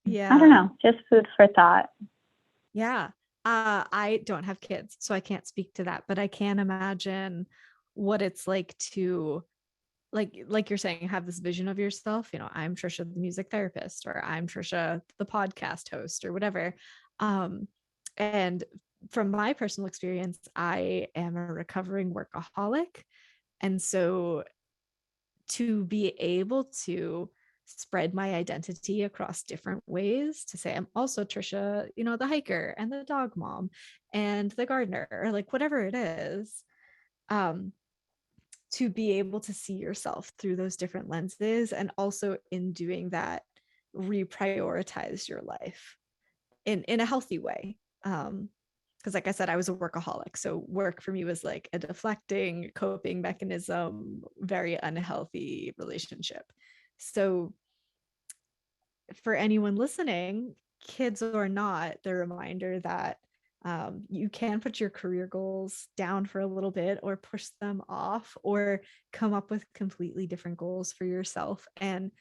Yeah. I don't know. Just food for thought. Yeah. I don't have kids, so I can't speak to that, but I can imagine what it's like to, like you're saying, have this vision of yourself. I'm Tricia, the music therapist, or I'm Tricia, the podcast host, or whatever. And from my personal experience, I am a recovering workaholic. And so to be able to spread my identity across different ways, to say I'm also Tricia, the hiker and the dog mom and the gardener, or like whatever it is, to be able to see yourself through those different lenses, and also in doing that, reprioritize your life in a healthy way. Because like I said, I was a workaholic. So work for me was like a deflecting coping mechanism, very unhealthy relationship. So for anyone listening, kids or not, the reminder that you can put your career goals down for a little bit, or push them off, or come up with completely different goals for yourself. And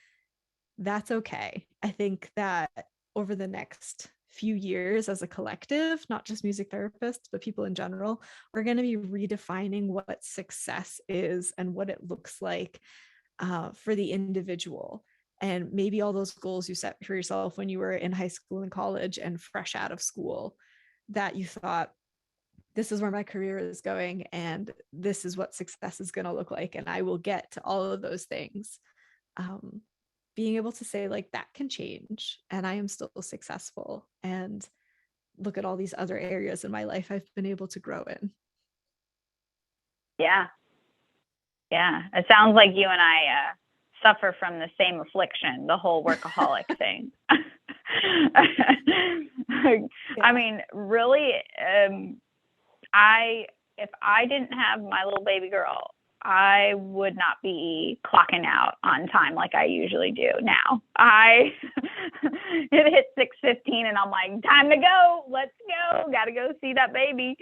that's okay. I think that over the next few years as a collective, not just music therapists, but people in general, we're going to be redefining what success is and what it looks like for the individual. And maybe all those goals you set for yourself when you were in high school and college and fresh out of school, that you thought, this is where my career is going and this is what success is going to look like, and I will get to all of those things. Being able to say like that can change and I am still successful, and look at all these other areas in my life I've been able to grow in. Yeah. It sounds like you and I suffer from the same affliction, the whole workaholic thing. I mean, really, if I didn't have my little baby girl, I would not be clocking out on time like I usually do now. It hit 6:15 and I'm like, time to go. Let's go. Got to go see that baby.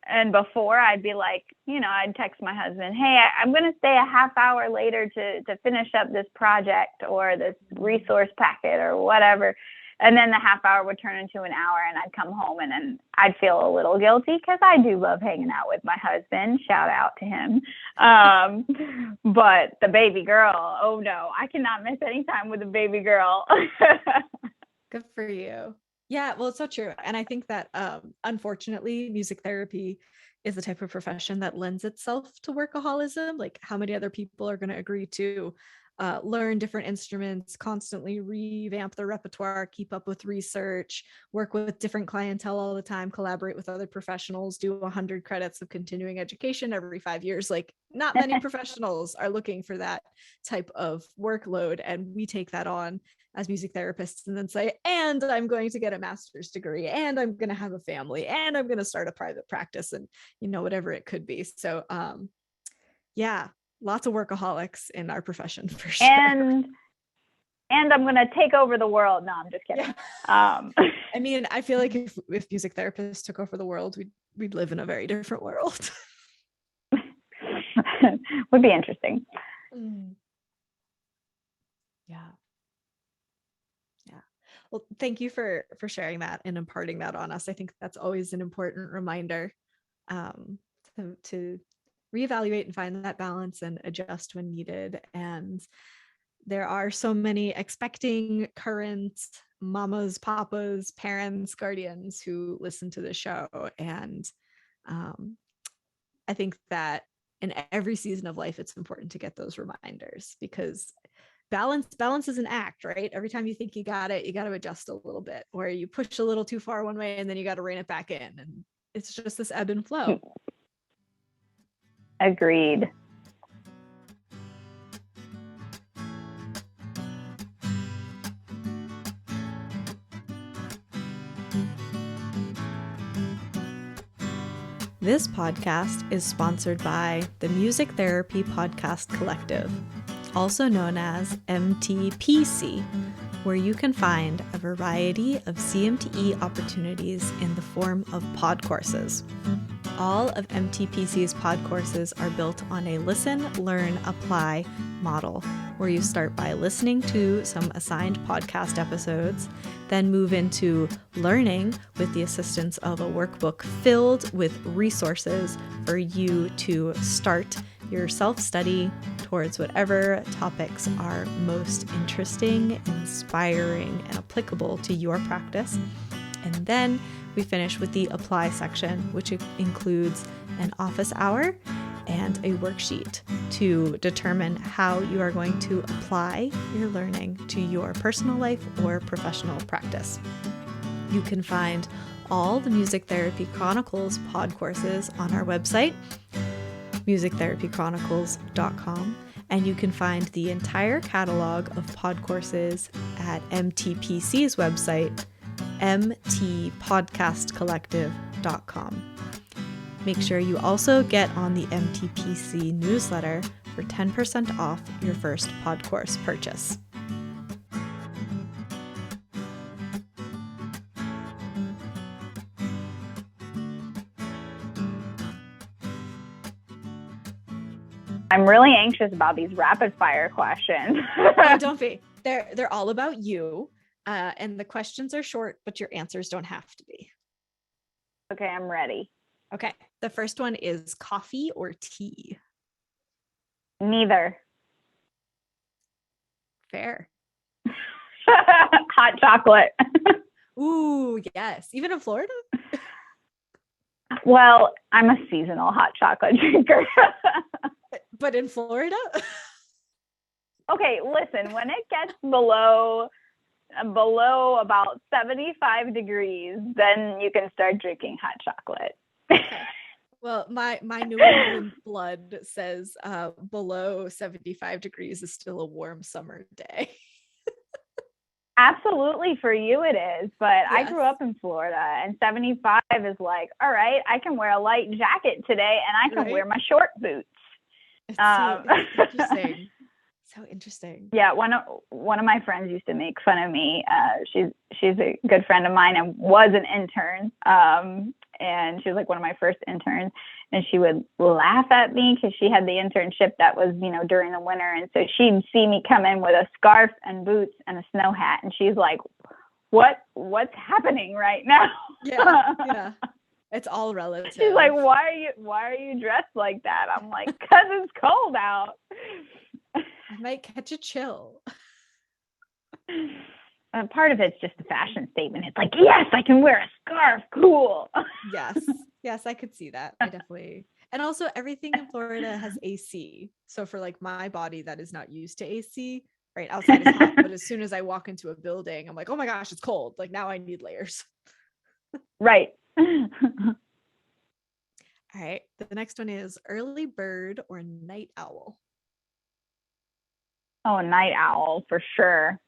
And before, I'd be like, I'd text my husband, hey, I'm going to stay a half hour later to finish up this project or this resource packet or whatever. And then the half hour would turn into an hour and I'd come home and then I'd feel a little guilty because I do love hanging out with my husband. Shout out to him. But the baby girl, oh no, I cannot miss any time with a baby girl. Good for you. Yeah, well, it's so true. And I think that unfortunately, music therapy is the type of profession that lends itself to workaholism. Like, how many other people are going to agree to learn different instruments, constantly revamp their repertoire, keep up with research, work with different clientele all the time, collaborate with other professionals, do 100 credits of continuing education every 5 years. Like, not many professionals are looking for that type of workload. And we take that on as music therapists and then say, and I'm going to get a master's degree, and I'm going to have a family, and I'm going to start a private practice, and whatever it could be. So yeah, lots of workaholics in our profession for sure. And I'm going to take over the world. No, I'm just kidding. Yeah. I mean, I feel like if music therapists took over the world, we'd live in a very different world. Would be interesting. Yeah. Well, thank you for sharing that and imparting that on us. I think that's always an important reminder to reevaluate and find that balance and adjust when needed. And there are so many expecting current mamas, papas, parents, guardians who listen to the show. And I think that in every season of life, it's important to get those reminders, because balance is an act, right? Every time you think you got it, you got to adjust a little bit, or you push a little too far one way and then you got to rein it back in. And it's just this ebb and flow. Agreed. This podcast is sponsored by the Music Therapy Podcast Collective, also known as MTPC, where you can find a variety of CMTE opportunities in the form of pod courses. All of MTPC's pod courses are built on a listen, learn, apply model, where you start by listening to some assigned podcast episodes, then move into learning with the assistance of a workbook filled with resources for you to start your self-study towards whatever topics are most interesting, inspiring, and applicable to your practice. And then we finish with the apply section, which includes an office hour and a worksheet to determine how you are going to apply your learning to your personal life or professional practice. You can find all the Music Therapy Chronicles pod courses on our website, musictherapychronicles.com, and you can find the entire catalog of pod courses at MTPC's website, mtpodcastcollective.com. Make sure you also get on the MTPC newsletter for 10% off your first pod course purchase. I'm really anxious about these rapid fire questions. Oh, don't be. They're all about you. And the questions are short, but your answers don't have to be. Okay, I'm ready. Okay. The first one is coffee or tea? Neither. Fair. Hot chocolate. Ooh, yes. Even in Florida? Well, I'm a seasonal hot chocolate drinker. But in Florida? Okay, listen, when it gets below about 75 degrees, then you can start drinking hot chocolate. Okay. Well, my New England blood says below 75 degrees is still a warm summer day. Absolutely, for you it is, but Yes. I grew up in Florida, and 75 is like, all right, I can wear a light jacket today, and I can wear my short boots. It's so interesting. So interesting. Yeah, one of my friends used to make fun of me. She's a good friend of mine and was an intern. And she was like one of my first interns, and she would laugh at me because she had the internship that was, during the winter. And so she'd see me come in with a scarf and boots and a snow hat. And she's like, what's happening right now? Yeah. It's all relative. She's like, why are you dressed like that? I'm like, 'cause it's cold out. I might catch a chill. Part of it's just a fashion statement. It's like, yes, I can wear a scarf. Cool. Yes, I could see that. I definitely. And also everything in Florida has AC. So for like my body that is not used to AC, right? Outside is hot, but as soon as I walk into a building, I'm like, oh my gosh, it's cold. Like now I need layers. Right. All right. The next one is early bird or night owl? Oh, night owl for sure.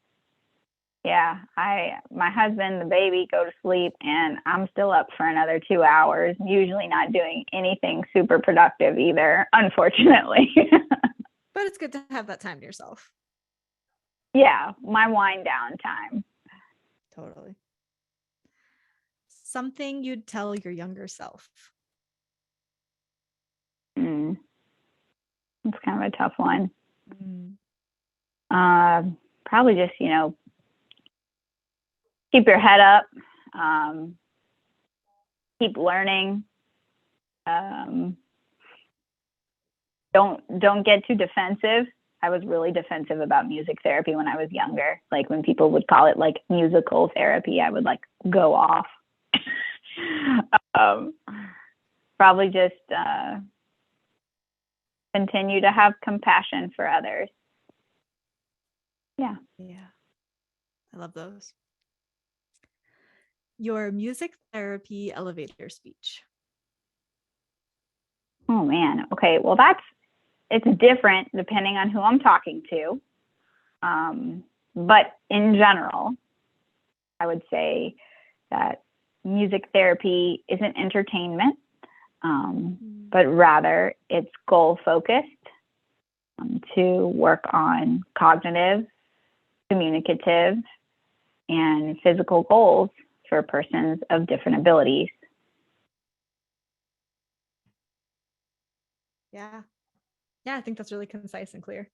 Yeah, my husband, the baby go to sleep, and I'm still up for another 2 hours, usually not doing anything super productive either, unfortunately. But it's good to have that time to yourself. Yeah, my wind down time. Totally. Something you'd tell your younger self? It's kind of a tough one. Probably just, keep your head up, keep learning. Don't get too defensive. I was really defensive about music therapy when I was younger. Like when people would call it like musical therapy, I would like go off. Probably just continue to have compassion for others. Yeah. I love those. Your music therapy elevator speech. Oh man. Okay. Well, it's different depending on who I'm talking to. But in general, I would say that music therapy isn't entertainment, but rather it's goal focused to work on cognitive, communicative, and physical goals for persons of different abilities. Yeah, I think that's really concise and clear.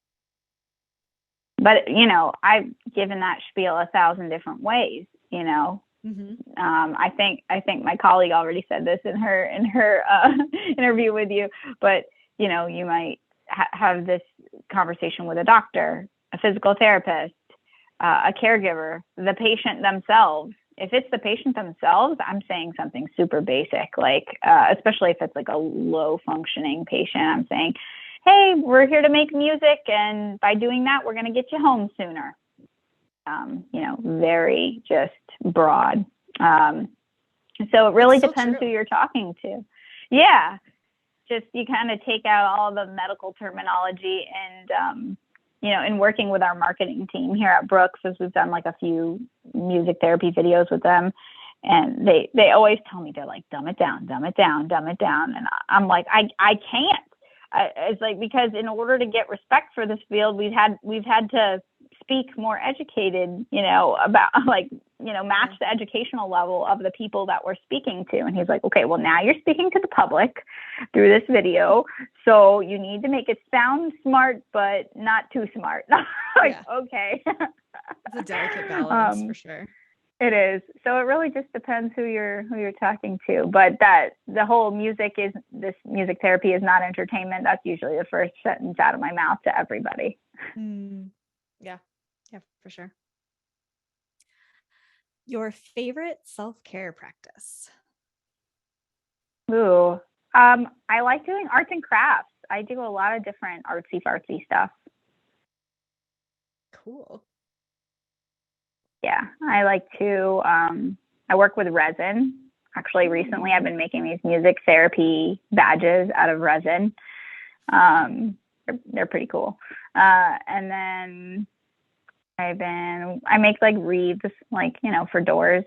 But I've given that spiel 1,000 different ways. I think my colleague already said this in her interview with you. But you might have this conversation with a doctor, a physical therapist, a caregiver, the patient themselves. if it's the patient themselves, I'm saying something super basic, like, especially if it's like a low functioning patient, I'm saying, hey, we're here to make music, and by doing that, we're going to get you home sooner. Very just broad. So it really depends who you're talking to. Yeah. Just you kind of take out all the medical terminology and, in working with our marketing team here at Brooks, as we've done like a few music therapy videos with them, and they always tell me, they're like, dumb it down, dumb it down, dumb it down. And I'm like, I can't. It's like, because in order to get respect for this field, we've had to speak more educated, about match the educational level of the people that we're speaking to. And he's like, okay, well, now you're speaking to the public through this video, so you need to make it sound smart, but not too smart. Okay. It's a delicate balance for sure. It is. So it really just depends who you're talking to. But that the whole music therapy is not entertainment. That's usually the first sentence out of my mouth to everybody. Yeah, for sure. Your favorite self-care practice? Ooh, I like doing arts and crafts. I do a lot of different artsy fartsy stuff. Cool. Yeah, I like to, I work with resin. Actually, recently I've been making these music therapy badges out of resin. They're pretty cool. And then I make like wreaths, like, for doors.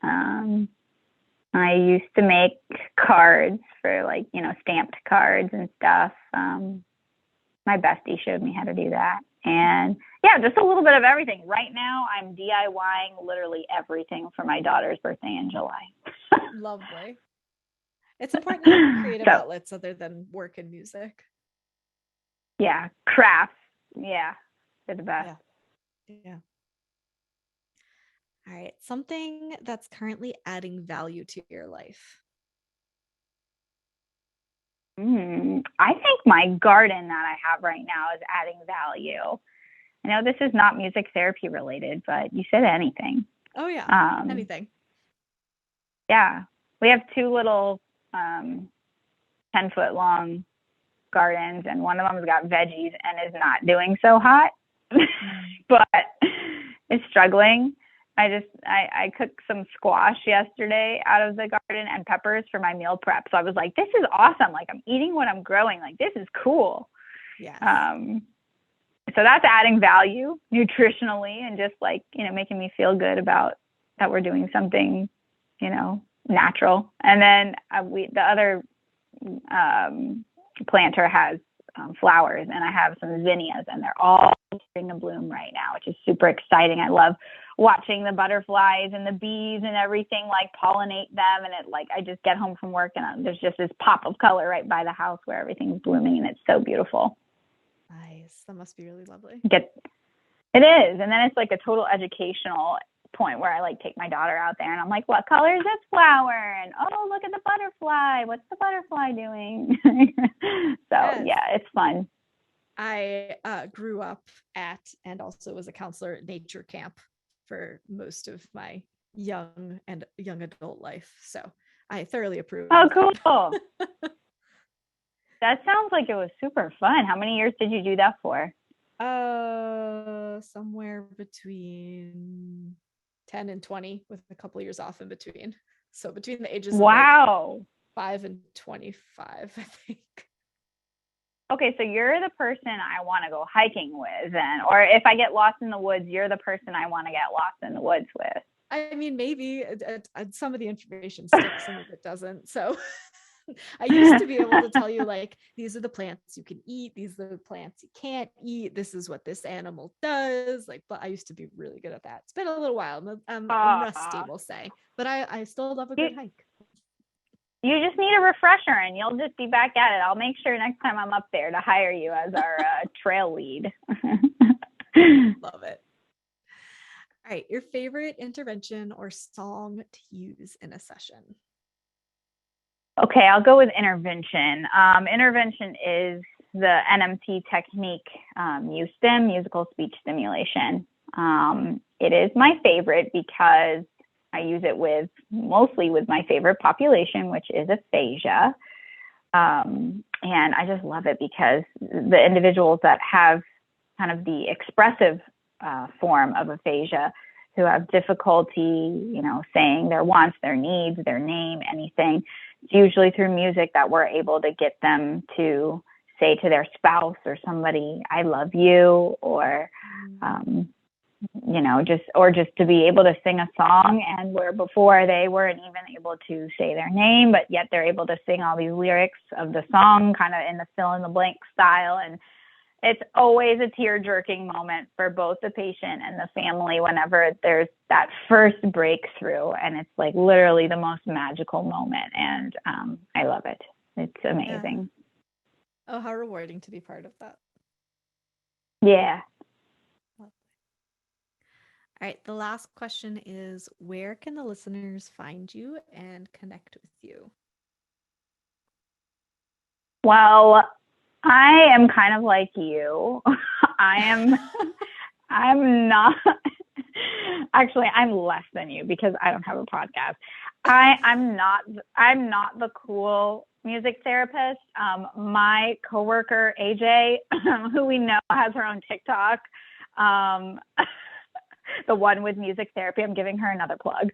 I used to make cards for like, stamped cards and stuff. My bestie showed me how to do that. And yeah, just a little bit of everything. Right now, I'm DIYing literally everything for my daughter's birthday in July. Lovely. It's important to have creative outlets other than work and music. Yeah, crafts. Yeah, they're the best. Yeah. All right. Something that's currently adding value to your life. I think my garden that I have right now is adding value. I know this is not music therapy related, but you said anything. Oh yeah, anything. Yeah, we have two little 10-foot long gardens, and one of them's got veggies and is not doing so hot, but it's struggling. I cooked some squash yesterday out of the garden and peppers for my meal prep. So I was like, this is awesome. Like, I'm eating what I'm growing. Like, this is cool. Yeah. So that's adding value nutritionally and just like, making me feel good about that we're doing something, natural. And then the other planter has flowers, and I have some zinnias, and they're all starting to bloom right now, which is super exciting. I love watching the butterflies and the bees and everything like pollinate them, and I just get home from work and there's just this pop of color right by the house where everything's blooming, and it's so beautiful. Nice. That must be really lovely. It is. And then it's like a total educational point where I like take my daughter out there and I'm like, what color is this flower? And oh, look at the butterfly. What's the butterfly doing? So yeah, it's fun. I grew up at and also was a counselor at nature camp for most of my young adult life. So I thoroughly approve. Oh, cool. That sounds like it was super fun. How many years did you do that for? Somewhere between 10 and 20 with a couple of years off in between. So between the ages of like 5 and 25, I think. Okay, so you're the person I want to go hiking with then. Or if I get lost in the woods, you're the person I want to get lost in the woods with. I mean, maybe some of the information sticks, some of it doesn't. So I used to be able to tell you, like, these are the plants you can eat, these are the plants you can't eat, this is what this animal does. Like, but I used to be really good at that. It's been a little while. I'm rusty, we'll say, but I still love a good hike. You just need a refresher and you'll just be back at it. I'll make sure next time I'm up there to hire you as our trail lead. Love it. All right. Your favorite intervention or song to use in a session? Okay, I'll go with intervention. Intervention is the NMT technique, MuStim, musical speech stimulation. It is my favorite because I use it mostly with my favorite population, which is aphasia. And I just love it because the individuals that have kind of the expressive form of aphasia, who have difficulty, saying their wants, their needs, their name, anything, it's usually through music that we're able to get them to say to their spouse or somebody, I love you, or, just to be able to sing a song, and where before they weren't even able to say their name, but yet they're able to sing all these lyrics of the song kind of in the fill in the blank style. And it's always a tear-jerking moment for both the patient and the family whenever there's that first breakthrough, and it's like literally the most magical moment. And I love it. It's amazing. Yeah. Oh, how rewarding to be part of that. Yeah. All right, the last question is, where can the listeners find you and connect with you? Well, I am kind of like you. I'm not, actually, I'm less than you because I don't have a podcast. I'm not the cool music therapist. My coworker, AJ, who we know has her own TikTok, the one with music therapy, I'm giving her another plug.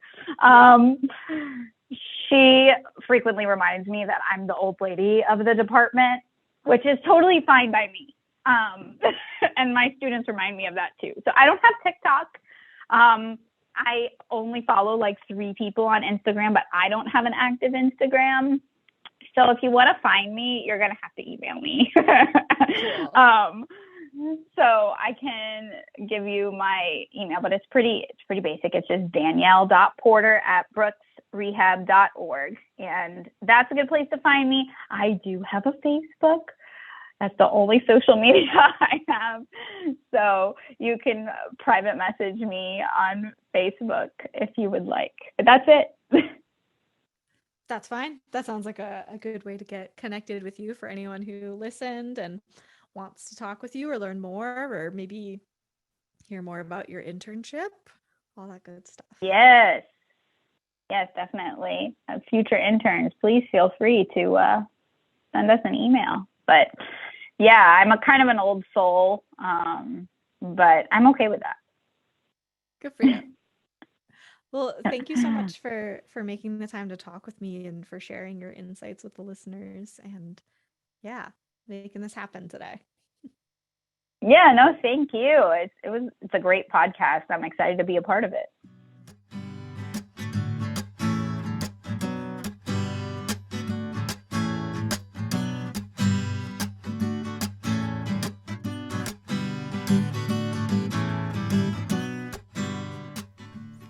She frequently reminds me that I'm the old lady of the department, which is totally fine by me. And my students remind me of that too. So I don't have TikTok. I only follow like 3 people on Instagram, but I don't have an active Instagram. So if you want to find me, you're going to have to email me. Cool. So I can give you my email, but it's pretty basic. It's just danielle.porter@brooksrehab.org. And that's a good place to find me. I do have a Facebook. That's the only social media I have. So you can private message me on Facebook if you would like. But that's it. That's fine. That sounds like a good way to get connected with you for anyone who listened and wants to talk with you or learn more, or maybe hear more about your internship, all that good stuff. Yes, definitely. Future interns, please feel free to send us an email. But yeah, I'm a kind of an old soul, but I'm okay with that. Good for you. Well, thank you so much for making the time to talk with me and for sharing your insights with the listeners, and making this happen today. Yeah, no, thank you. It's a great podcast. I'm excited to be a part of it.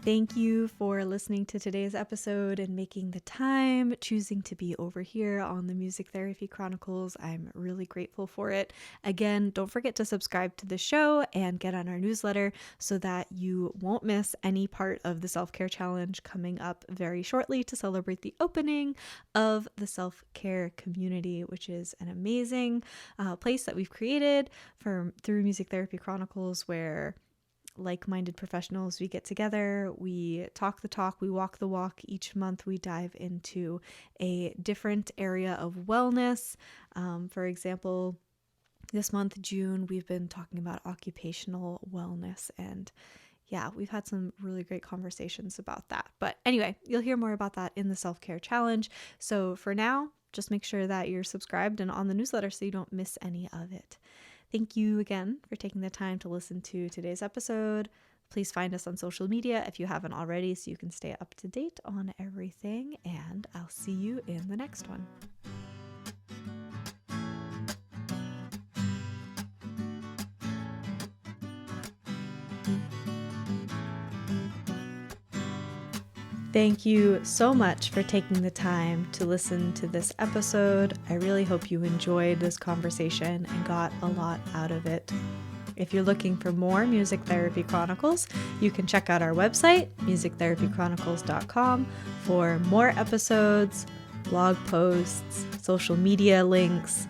Thank you for listening to today's episode and making the time, choosing to be over here on the Music Therapy Chronicles. I'm really grateful for it. Again, don't forget to subscribe to the show and get on our newsletter so that you won't miss any part of the self-care challenge coming up very shortly to celebrate the opening of the self-care community, which is an amazing place that we've created through Music Therapy Chronicles, where like-minded professionals, we get together, we talk the talk, we walk the walk. Each month we dive into a different area of wellness. For example, this month, June, we've been talking about occupational wellness, and we've had some really great conversations about that. But anyway, you'll hear more about that in the self-care challenge. So for now, just make sure that you're subscribed and on the newsletter so you don't miss any of it. Thank you again for taking the time to listen to today's episode. Please find us on social media if you haven't already so you can stay up to date on everything, and I'll see you in the next one. Thank you so much for taking the time to listen to this episode. I really hope you enjoyed this conversation and got a lot out of it. If you're looking for more Music Therapy Chronicles, you can check out our website, musictherapychronicles.com, for more episodes, blog posts, social media links,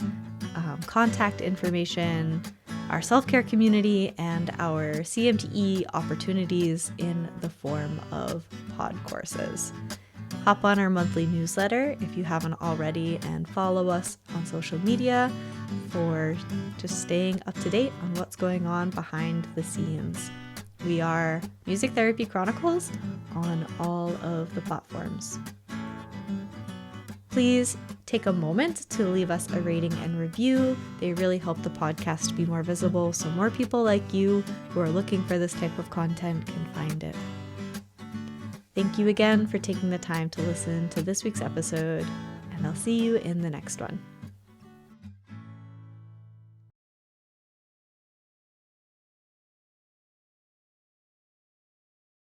contact information, our self-care community, and our CMTE opportunities in the form of pod courses. Hop on our monthly newsletter if you haven't already, and follow us on social media for just staying up to date on what's going on behind the scenes. We are Music Therapy Chronicles on all of the platforms. Please take a moment to leave us a rating and review. They really help the podcast be more visible so more people like you who are looking for this type of content can find it. Thank you again for taking the time to listen to this week's episode, and I'll see you in the next one.